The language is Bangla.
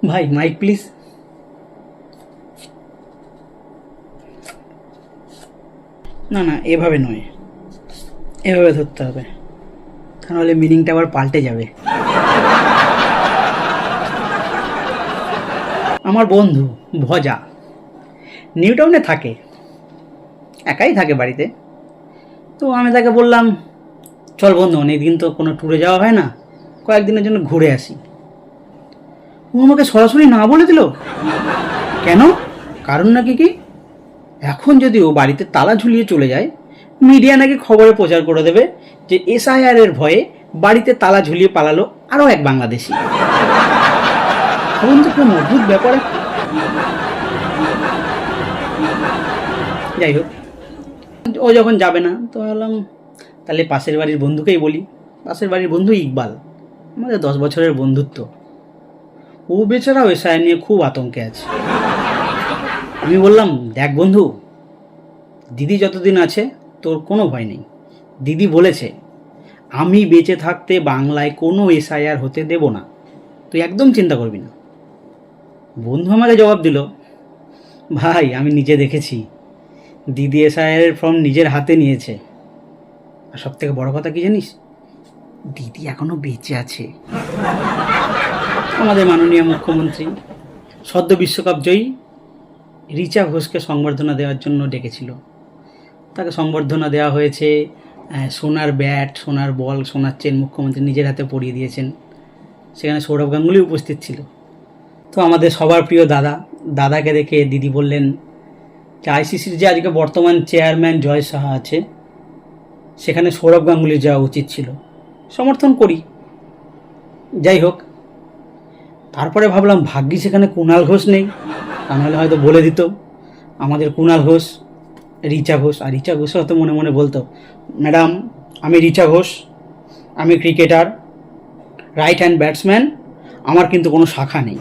ভাই মাইক প্লিজ। না না, এভাবে নয়, এভাবে ধরতে হবে, তাহলে মিনিংটা আবার পাল্টে যাবে। আমার বন্ধু ভজা নিউ টাউনে থাকে, একাই থাকে বাড়িতে। তো আমি তাকে বললাম, চল বন্ধু, অনেকদিন তো কোনো ট্যুরে যাওয়া হয় না, কয়েকদিনের জন্য ঘুরে আসি। ও আমাকে সরাসরি না বলে দিল। কেন? কারণ নাকি কি, এখন যদি ও বাড়িতে তালা ঝুলিয়ে চলে যায়, মিডিয়া নাকি খবরে প্রচার করে দেবে যে এসআইআর এর ভয়ে বাড়িতে তালা ঝুলিয়ে পালালো আরও এক বাংলাদেশি। তখন তো খুব অদ্ভুত ব্যাপার। যাই হোক, ও যখন যাবে না তো ভাবলাম তাহলে পাশের বাড়ির বন্ধুকেই বলি। পাশের বাড়ির বন্ধু ইকবাল, আমাদের 10 বছরের বন্ধুত্ব। ও বেচারাও এসআইআর নিয়ে খুব আতঙ্কে আছে। আমি বললাম, দেখ বন্ধু, দিদি যতদিন আছে তোর কোনো ভয় নেই। দিদি বলেছে আমি বেঁচে থাকতে বাংলায় কোনো এসআইআর হতে দেব না, তুই একদম চিন্তা করবি না। বন্ধু আমাকে জবাব দিল, ভাই আমি নিজে দেখেছি, দিদি এসআইআর ফর্ম নিজের হাতে নিয়েছে। আর সব থেকে বড় কথা কি জানিস, দিদি এখনো বেঁচে আছে। আমাদের মাননীয় মুখ্যমন্ত্রী সদ্য বিশ্বকাপ জয়ী রিচা ঘোষকে সংবর্ধনা দেওয়ার জন্য ডেকেছিল। তাকে সংবর্ধনা দেওয়া হয়েছে, সোনার ব্যাট, সোনার বল, সোনার চেন মুখ্যমন্ত্রী নিজের হাতে পরিয়ে দিয়েছেন। সেখানে সৌরভ গাঙ্গুলি উপস্থিত ছিল। তো আমাদের সবার প্রিয় দাদাকে দেখে দিদি বললেন যে আইসিসির যে আজকে বর্তমান চেয়ারম্যান জয় সাহা আছে, সেখানে সৌরভ গাঙ্গুলি যাওয়া উচিত ছিল। সমর্থন করি। যাই হোক, তারপরে ভাবলাম ভাগ্যি সেখানে কুণাল ঘোষ নেই, তা নাহলে হয়তো বলে দিত আমাদের কুণাল ঘোষ, রিচা ঘোষ। আর রিচা ঘোষ হয়তো মনে মনে বলতো, ম্যাডাম আমি রিচা ঘোষ, আমি ক্রিকেটার, রাইট হ্যান্ড ব্যাটসম্যান, আমার কিন্তু কোনো শাখা নেই।